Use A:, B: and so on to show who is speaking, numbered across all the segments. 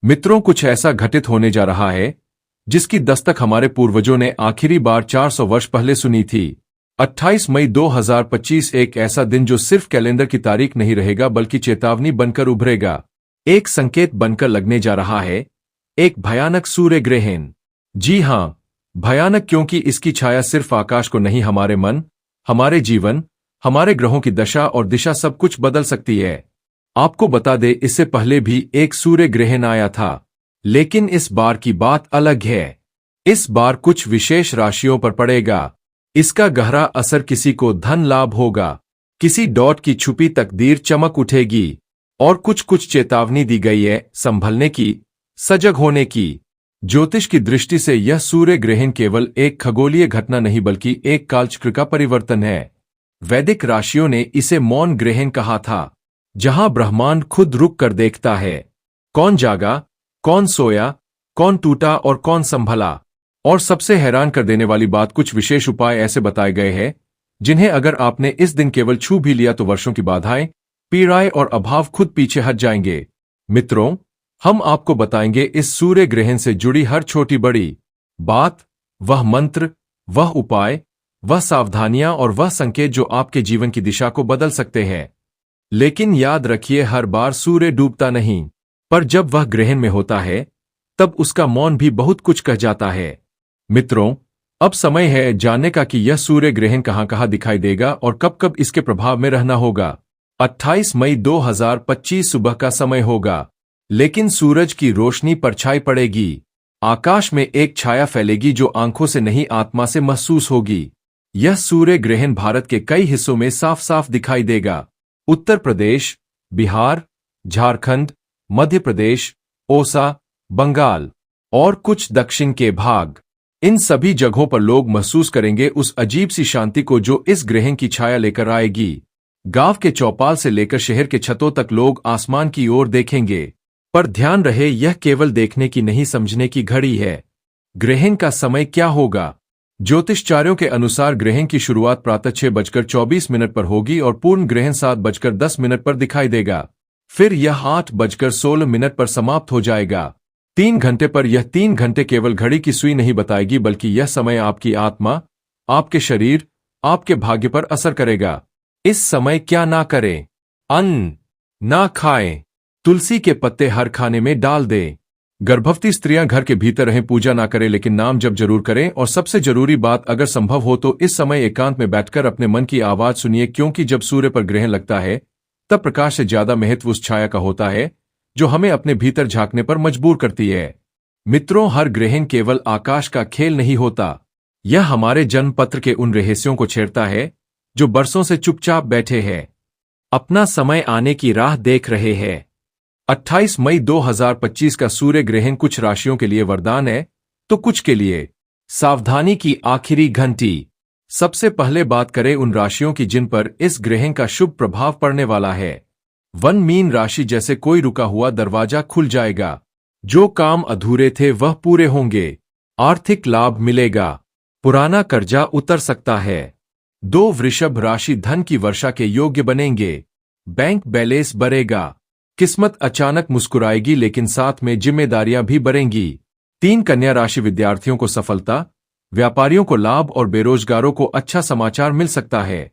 A: मित्रों, कुछ ऐसा घटित होने जा रहा है जिसकी दस्तक हमारे पूर्वजों ने आखिरी बार 400 वर्ष पहले सुनी थी। 28 मई 2025 एक ऐसा दिन जो सिर्फ कैलेंडर की तारीख नहीं रहेगा बल्कि चेतावनी बनकर उभरेगा। एक संकेत बनकर लगने जा रहा है, एक भयानक सूर्य ग्रहण। जी हां, भयानक क्योंकि इसकी छाया सिर्फ आकाश को नहीं, हमारे मन, हमारे जीवन, हमारे ग्रहों की दशा और दिशा सब कुछ बदल सकती है। आपको बता दे, इससे पहले भी एक सूर्य ग्रहण आया था, लेकिन इस बार की बात अलग है। इस बार कुछ विशेष राशियों पर पड़ेगा। इसका गहरा असर किसी को धन लाभ होगा, किसी डॉट की छुपी तकदीर चमक उठेगी और कुछ चेतावनी दी गई है संभलने की, सजग होने की। ज्योतिष की दृष्टि से यह सूर्य ग्रहण केवल एक खगोलीय घटना नहीं बल्कि एक कालचक्र का परिवर्तन है। वैदिक राशियों ने इसे मौन ग्रहण कहा था, जहां ब्रह्मांड खुद रुक कर देखता है, कौन जागा, कौन सोया, कौन टूटा और कौन संभला। और सबसे हैरान कर देने वाली बात, कुछ विशेष उपाय ऐसे बताए गए हैं जिन्हें अगर आपने इस दिन केवल छू भी लिया तो वर्षों की बाधाएं, पीड़ाएं और अभाव खुद पीछे हट जाएंगे। मित्रों, हम आपको बताएंगे इस सूर्य ग्रहण से जुड़ी हर छोटी बड़ी बात, वह मंत्र, वह उपाय, वह सावधानियां और वह संकेत जो आपके जीवन की दिशा को बदल सकते हैं। लेकिन याद रखिए, हर बार सूर्य डूबता नहीं, पर जब वह ग्रहण में होता है तब उसका मौन भी बहुत कुछ कह जाता है। मित्रों, अब समय है जानने का कि यह सूर्य ग्रहण कहां दिखाई देगा और कब कब इसके प्रभाव में रहना होगा। 28 मई 2025 सुबह का समय होगा, लेकिन सूरज की रोशनी परछाई पड़ेगी। आकाश में एक छाया फैलेगी जो आंखों से नहीं आत्मा से महसूस होगी। यह सूर्य ग्रहण भारत के कई हिस्सों में साफ साफ दिखाई देगा। उत्तर प्रदेश, बिहार, झारखंड, मध्य प्रदेश, ओसा, बंगाल और कुछ दक्षिण के भाग। इन सभी जगहों पर लोग महसूस करेंगे उस अजीब सी शांति को जो इस ग्रहण की छाया लेकर आएगी। गांव के चौपाल से लेकर शहर के छतों तक लोग आसमान की ओर देखेंगे। पर ध्यान रहे, यह केवल देखने की नहीं, समझने की घड़ी है। ग्रहण का समय क्या होगा? ज्योतिषचार्यों के अनुसार ग्रहण की शुरुआत प्रातः 6:24 पर होगी और पूर्ण ग्रहण 7:10 पर दिखाई देगा। फिर यह 8:16 पर समाप्त हो जाएगा। 3 घंटे पर। यह 3 घंटे केवल घड़ी की सुई नहीं बताएगी, बल्कि यह समय आपकी आत्मा, आपके शरीर, आपके भाग्य पर असर करेगा। इस समय क्या ना करें? अन्न ना खाएं, तुलसी के पत्ते हर खाने में डाल दें। गर्भवती स्त्रियां घर के भीतर रहें, पूजा ना करें लेकिन नाम जप जरूर करें। और सबसे जरूरी बात, अगर संभव हो तो इस समय एकांत में बैठकर अपने मन की आवाज सुनिए, क्योंकि जब सूर्य पर ग्रहण लगता है तब प्रकाश से ज्यादा महत्व उस छाया का होता है जो हमें अपने भीतर झांकने पर मजबूर करती है। मित्रों, हर ग्रहण केवल आकाश का खेल नहीं होता, यह हमारे जन्म पत्र के उन रहस्यों को छेड़ता है जो बरसों से चुपचाप बैठे हैं, अपना समय आने की राह देख रहे हैं। 28 मई 2025 का सूर्य ग्रहण कुछ राशियों के लिए वरदान है तो कुछ के लिए सावधानी की आखिरी घंटी। सबसे पहले बात करें उन राशियों की जिन पर इस ग्रहण का शुभ प्रभाव पड़ने वाला है। मीन राशि, जैसे कोई रुका हुआ दरवाजा खुल जाएगा, जो काम अधूरे थे वह पूरे होंगे, आर्थिक लाभ मिलेगा, पुराना कर्जा उतर सकता है। वृषभ राशि, धन की वर्षा के योग्य बनेंगे, बैंक बैलेंस बढ़ेगा, किस्मत अचानक मुस्कुराएगी लेकिन साथ में जिम्मेदारियां भी बढ़ेंगी। कन्या राशि, विद्यार्थियों को सफलता, व्यापारियों को लाभ और बेरोजगारों को अच्छा समाचार मिल सकता है।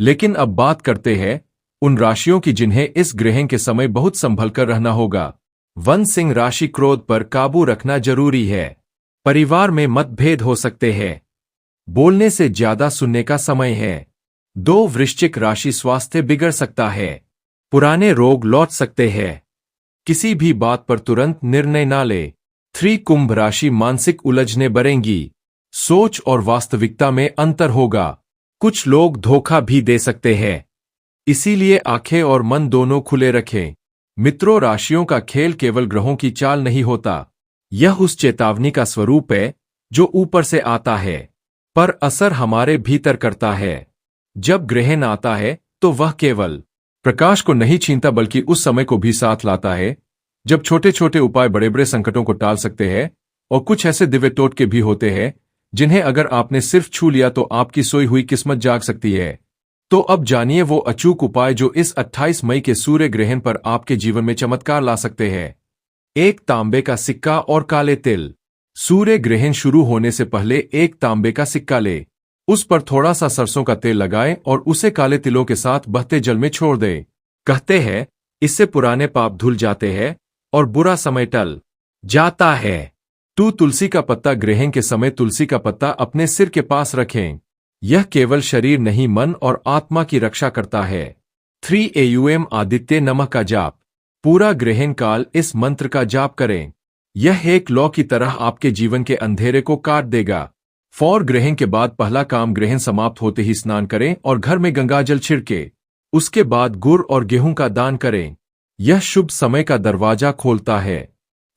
A: लेकिन अब बात करते हैं उन राशियों की जिन्हें इस ग्रहण के समय बहुत संभल कर रहना होगा। सिंह राशि, क्रोध पर काबू रखना जरूरी है। परिवार में मतभेद हो सकते हैं, बोलने से ज्यादा सुनने का समय है। वृश्चिक राशि, स्वास्थ्य बिगड़ सकता है, पुराने रोग लौट सकते हैं, किसी भी बात पर तुरंत निर्णय ना ले। कुंभ राशि, मानसिक उलझने बढ़ेंगी, सोच और वास्तविकता में अंतर होगा, कुछ लोग धोखा भी दे सकते हैं, इसीलिए आंखें और मन दोनों खुले रखें। मित्रों, राशियों का खेल केवल ग्रहों की चाल नहीं होता, यह उस चेतावनी का स्वरूप है जो ऊपर से आता है पर असर हमारे भीतर करता है। जब ग्रहण आता है तो वह केवल प्रकाश को नहीं छीनता बल्कि उस समय को भी साथ लाता है जब छोटे छोटे उपाय बड़े बड़े संकटों को टाल सकते हैं। और कुछ ऐसे दिव्य टोटके भी होते हैं जिन्हें अगर आपने सिर्फ छू लिया तो आपकी सोई हुई किस्मत जाग सकती है। तो अब जानिए वो अचूक उपाय जो इस 28 मई के सूर्य ग्रहण पर आपके जीवन में चमत्कार ला सकते हैं। एक तांबे का सिक्का और काले तिल। सूर्य ग्रहण शुरू होने से पहले एक तांबे का सिक्का ले, उस पर थोड़ा सा सरसों का तेल लगाए और उसे काले तिलों के साथ बहते जल में छोड़ दे। कहते हैं इससे पुराने पाप धुल जाते हैं और बुरा समय टल जाता है। तुलसी का पत्ता ग्रहण के समय तुलसी का पत्ता अपने सिर के पास रखें। यह केवल शरीर नहीं मन और आत्मा की रक्षा करता है। 3 आदित्य नमः का जाप। पूरा ग्रहण काल इस मंत्र का जाप करें। यह एक लौ की तरह आपके जीवन के अंधेरे को काट देगा। ग्रहण के बाद पहला काम, ग्रहण समाप्त होते ही स्नान करें और घर में गंगाजल छिड़के। उसके बाद गुड़ और गेहूं का दान करें। यह शुभ समय का दरवाजा खोलता है।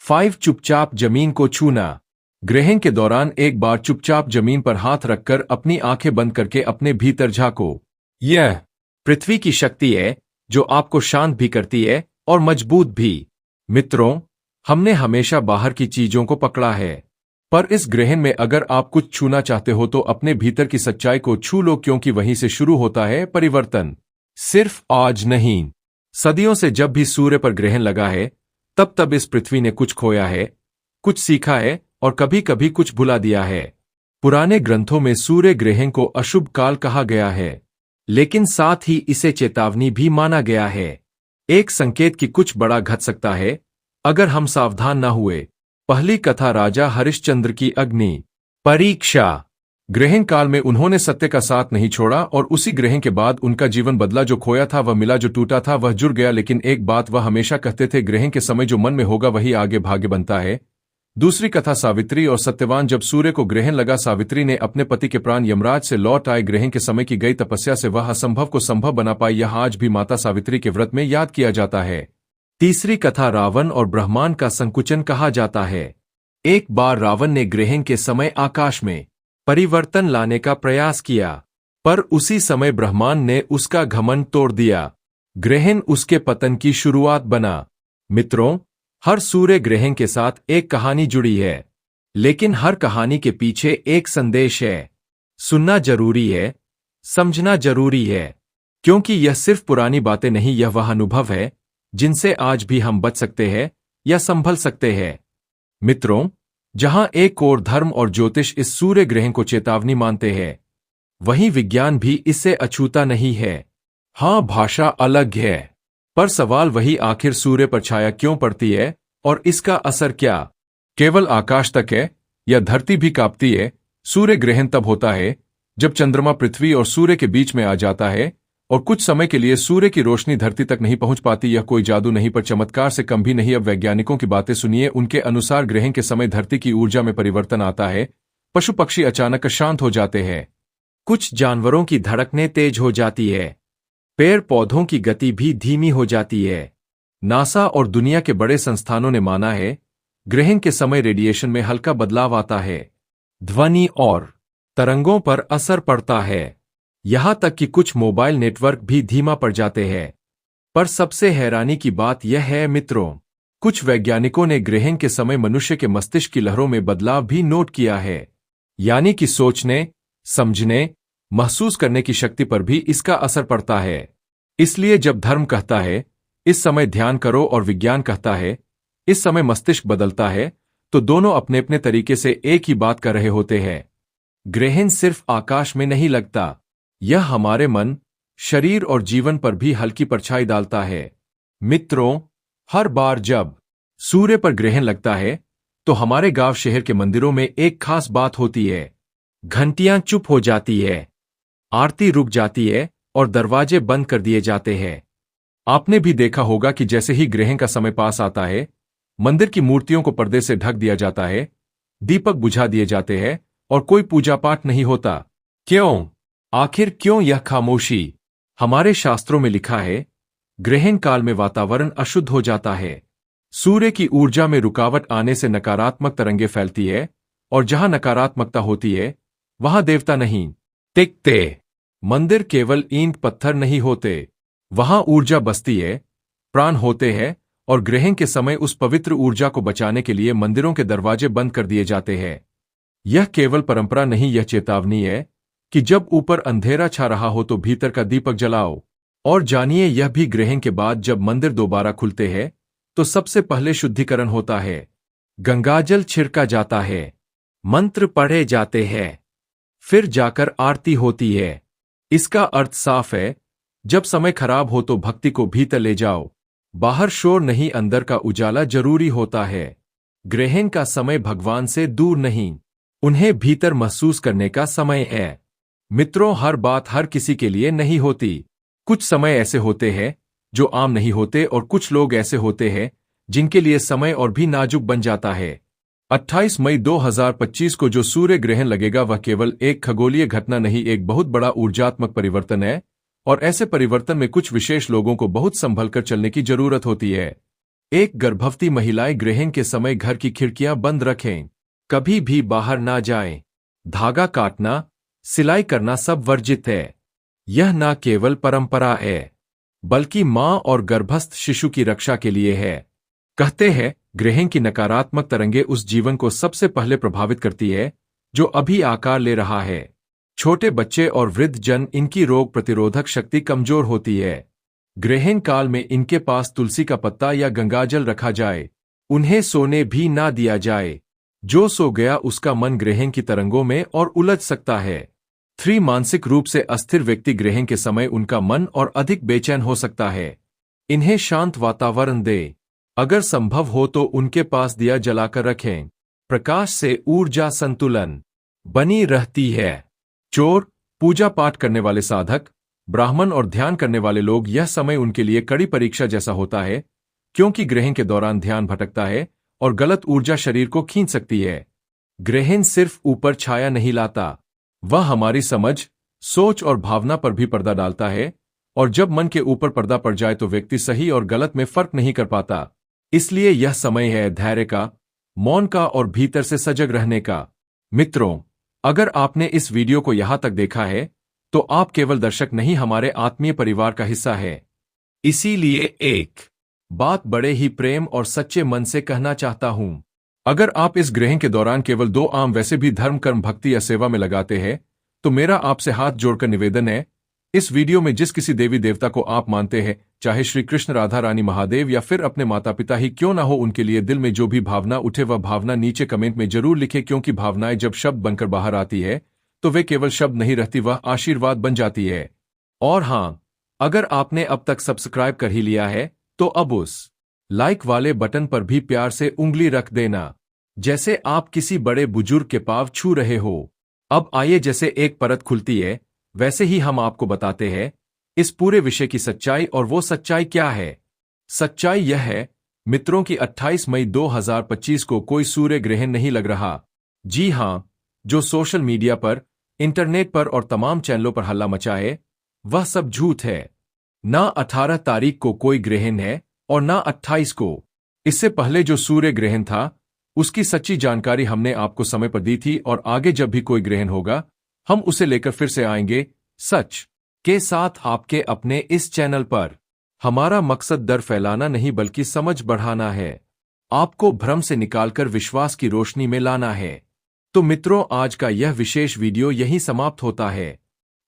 A: 5 चुपचाप जमीन को छूना। ग्रहण के दौरान एक बार चुपचाप जमीन पर हाथ रखकर अपनी आंखें बंद करके अपने भीतर झांको। यह पृथ्वी की शक्ति है जो आपको शांत भी करती है और मजबूत भी। मित्रों, हमने हमेशा बाहर की चीजों को पकड़ा है, पर इस ग्रहण में अगर आप कुछ छूना चाहते हो तो अपने भीतर की सच्चाई को छू लो, क्योंकि वहीं से शुरू होता है परिवर्तन। सिर्फ आज नहीं, सदियों से जब भी सूर्य पर ग्रहण लगा है तब इस पृथ्वी ने कुछ खोया है, कुछ सीखा है और कभी कभी कुछ भुला दिया है। पुराने ग्रंथों में सूर्य ग्रहण को अशुभ काल कहा गया है, लेकिन साथ ही इसे चेतावनी भी माना गया है। एक संकेत कि कुछ बड़ा घट सकता है अगर हम सावधान न हुए। पहली कथा राजा हरिश्चंद्र की अग्नि परीक्षा। ग्रहण काल में उन्होंने सत्य का साथ नहीं छोड़ा और उसी ग्रहण के बाद उनका जीवन बदला। जो खोया था वह मिला, जो टूटा था वह जुड़ गया। लेकिन एक बात वह हमेशा कहते थे, ग्रहण के समय जो मन में होगा वही आगे भाग्य बनता है। दूसरी कथा सावित्री और सत्यवान। जब सूर्य को ग्रहण लगा, सावित्री ने अपने पति के प्राण यमराज से लौट आए। ग्रहण के समय की गई तपस्या से वह असंभव को संभव बना पाई। यह आज भी माता सावित्री के व्रत में याद किया जाता है। तीसरी कथा रावण और ब्रह्मांड का संकुचन कहा जाता है। एक बार रावण ने ग्रहण के समय आकाश में परिवर्तन लाने का प्रयास किया, पर उसी समय ब्रह्मांड ने उसका घमंड तोड़ दिया। ग्रहण उसके पतन की शुरुआत बना। मित्रों, हर सूर्य ग्रहण के साथ एक कहानी जुड़ी है, लेकिन हर कहानी के पीछे एक संदेश है। सुनना जरूरी है, समझना जरूरी है, क्योंकि यह सिर्फ पुरानी बातें नहीं, यह वह अनुभव है जिनसे आज भी हम बच सकते हैं या संभल सकते हैं। मित्रों, जहां एक ओर धर्म और ज्योतिष इस सूर्य ग्रहण को चेतावनी मानते हैं, वहीं विज्ञान भी इससे अछूता नहीं है। हां, भाषा अलग है, पर सवाल वही, आखिर सूर्य पर छाया क्यों पड़ती है और इसका असर क्या केवल आकाश तक है या धरती भी कांपती है? सूर्य ग्रहण तब होता है जब चंद्रमा पृथ्वी और सूर्य के बीच में आ जाता है और कुछ समय के लिए सूर्य की रोशनी धरती तक नहीं पहुंच पाती। यह कोई जादू नहीं, पर चमत्कार से कम भी नहीं। अब वैज्ञानिकों की बातें सुनिए। उनके अनुसार ग्रहण के समय धरती की ऊर्जा में परिवर्तन आता है। पशु पक्षी अचानक शांत हो जाते हैं, कुछ जानवरों की धड़कनें तेज हो जाती है, पेड़ पौधों की गति भी धीमी हो जाती है। नासा और दुनिया के बड़े संस्थानों ने माना है ग्रहण के समय रेडिएशन में हल्का बदलाव आता है, ध्वनि और तरंगों पर असर पड़ता है, यहां तक कि कुछ मोबाइल नेटवर्क भी धीमा पड़ जाते हैं। पर सबसे हैरानी की बात यह है मित्रों, कुछ वैज्ञानिकों ने ग्रहण के समय मनुष्य के मस्तिष्क की लहरों में बदलाव भी नोट किया है, यानी कि सोचने, समझने, महसूस करने की शक्ति पर भी इसका असर पड़ता है। इसलिए जब धर्म कहता है इस समय ध्यान करो और विज्ञान कहता है इस समय मस्तिष्क बदलता है, तो दोनों अपने अपने तरीके से एक ही बात कर रहे होते हैं। ग्रहण सिर्फ आकाश में नहीं लगता, यह हमारे मन, शरीर और जीवन पर भी हल्की परछाई डालता है। मित्रों, हर बार जब सूर्य पर ग्रहण लगता है तो हमारे गांव शहर के मंदिरों में एक खास बात होती है। घंटियां चुप हो जाती है, आरती रुक जाती है और दरवाजे बंद कर दिए जाते हैं। आपने भी देखा होगा कि जैसे ही ग्रहण का समय पास आता है, मंदिर की मूर्तियों को पर्दे से ढक दिया जाता है, दीपक बुझा दिए जाते हैं और कोई पूजा पाठ नहीं होता। क्यों? आखिर क्यों यह खामोशी? हमारे शास्त्रों में लिखा है ग्रहण काल में वातावरण अशुद्ध हो जाता है। सूर्य की ऊर्जा में रुकावट आने से नकारात्मक तरंगें फैलती है और जहां नकारात्मकता होती है वहां देवता नहीं टिकते। मंदिर केवल ईंट पत्थर नहीं होते, वहां ऊर्जा बसती है, प्राण होते हैं और ग्रहण के समय उस पवित्र ऊर्जा को बचाने के लिए मंदिरों के दरवाजे बंद कर दिए जाते हैं। यह केवल परंपरा नहीं, यह चेतावनी है कि जब ऊपर अंधेरा छा रहा हो तो भीतर का दीपक जलाओ। और जानिए, यह भी ग्रहण के बाद जब मंदिर दोबारा खुलते हैं तो सबसे पहले शुद्धिकरण होता है, गंगाजल छिड़का जाता है, मंत्र पढ़े जाते हैं, फिर जाकर आरती होती है। इसका अर्थ साफ है, जब समय खराब हो तो भक्ति को भीतर ले जाओ, बाहर शोर नहीं, अंदर का उजाला जरूरी होता है। ग्रहण का समय भगवान से दूर नहीं, उन्हें भीतर महसूस करने का समय है। मित्रों, हर बात हर किसी के लिए नहीं होती। कुछ समय ऐसे होते हैं जो आम नहीं होते और कुछ लोग ऐसे होते हैं जिनके लिए समय और भी नाजुक बन जाता है। 28 मई 2025 को जो सूर्य ग्रहण लगेगा वह केवल एक खगोलीय घटना नहीं, एक बहुत बड़ा ऊर्जात्मक परिवर्तन है। और ऐसे परिवर्तन में कुछ विशेष लोगों को बहुत संभल कर चलने की जरूरत होती है। एक, गर्भवती महिलाएं ग्रहण के समय घर की खिड़कियां बंद रखें, कभी भी बाहर ना जाएं। धागा काटना, सिलाई करना सब वर्जित है। यह न केवल परंपरा है, बल्कि मां और गर्भस्थ शिशु की रक्षा के लिए है। कहते हैं, ग्रहण की नकारात्मक तरंगें उस जीवन को सबसे पहले प्रभावित करती है जो अभी आकार ले रहा है। छोटे बच्चे और वृद्ध जन, इनकी रोग प्रतिरोधक शक्ति कमजोर होती है। ग्रहण काल में इनके पास तुलसी का पत्ता या गंगाजल रखा जाए, उन्हें सोने भी ना दिया जाए। जो सो गया उसका मन ग्रहण की तरंगों में और उलझ सकता है। 3, मानसिक रूप से अस्थिर व्यक्ति ग्रहण के समय उनका मन और अधिक बेचैन हो सकता है। इन्हें शांत वातावरण दे, अगर संभव हो तो उनके पास दिया जलाकर रखें। प्रकाश से ऊर्जा संतुलन बनी रहती है। चोर, पूजा पाठ करने वाले साधक, ब्राह्मण और ध्यान करने वाले लोग, यह समय उनके लिए कड़ी परीक्षा जैसा होता है, क्योंकि ग्रहण के दौरान ध्यान भटकता है और गलत ऊर्जा शरीर को खींच सकती है। ग्रहण सिर्फ ऊपर छाया नहीं लाता, वह हमारी समझ, सोच और भावना पर भी पर्दा डालता है। और जब मन के ऊपर पर्दा पड़ जाए तो व्यक्ति सही और गलत में फर्क नहीं कर पाता। इसलिए यह समय है धैर्य का, मौन का और भीतर से सजग रहने का। मित्रों, अगर आपने इस वीडियो को यहां तक देखा है तो आप केवल दर्शक नहीं, हमारे आत्मीय परिवार का हिस्सा है। इसीलिए एक बात बड़े ही प्रेम और सच्चे मन से कहना चाहता हूं, अगर आप इस ग्रहण के दौरान केवल 2 आम वैसे भी धर्म, कर्म, भक्ति या सेवा में लगाते हैं तो मेरा आपसे हाथ जोड़कर निवेदन है, इस वीडियो में जिस किसी देवी देवता को आप मानते हैं, चाहे श्री कृष्ण, राधा रानी, महादेव या फिर अपने माता पिता ही क्यों ना हो, उनके लिए दिल में जो भी भावना उठे वह भावना नीचे कमेंट में जरूर लिखें, क्योंकि भावनाएं जब शब्द बनकर बाहर आती है तो वे केवल शब्द नहीं रहती, वह आशीर्वाद बन जाती है। और हां, अगर आपने अब तक सब्सक्राइब कर ही लिया है तो अब उस लाइक वाले बटन पर भी प्यार से उंगली रख देना, जैसे आप किसी बड़े बुजुर्ग के पांव छू रहे हो। अब आइए, जैसे एक परत खुलती है वैसे ही हम आपको बताते हैं इस पूरे विषय की सच्चाई। और वो सच्चाई क्या है? सच्चाई यह है मित्रों कि 28 मई 2025 को कोई सूर्य ग्रहण नहीं लग रहा। जी हां, जो सोशल मीडिया पर, इंटरनेट पर और तमाम चैनलों पर हल्ला मचाए, वह सब झूठ है। ना 18 तारीख को कोई ग्रहण है और ना 28 को। इससे पहले जो सूर्य ग्रहण था उसकी सच्ची जानकारी हमने आपको समय पर दी थी, और आगे जब भी कोई ग्रहण होगा हम उसे लेकर फिर से आएंगे सच के साथ आपके अपने इस चैनल पर। हमारा मकसद डर फैलाना नहीं बल्कि समझ बढ़ाना है, आपको भ्रम से निकालकर विश्वास की रोशनी में लाना है। तो मित्रों, आज का यह विशेष वीडियो यहीं समाप्त होता है।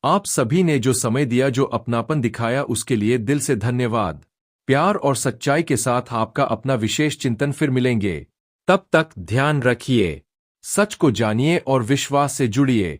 A: आप सभी ने जो समय दिया, जो अपनापन दिखाया, उसके लिए दिल से धन्यवाद। प्यार और सच्चाई के साथ आपका अपना विशेष चिंतन फिर मिलेंगे। तब तक ध्यान रखिए, सच को जानिए और विश्वास से जुड़िए।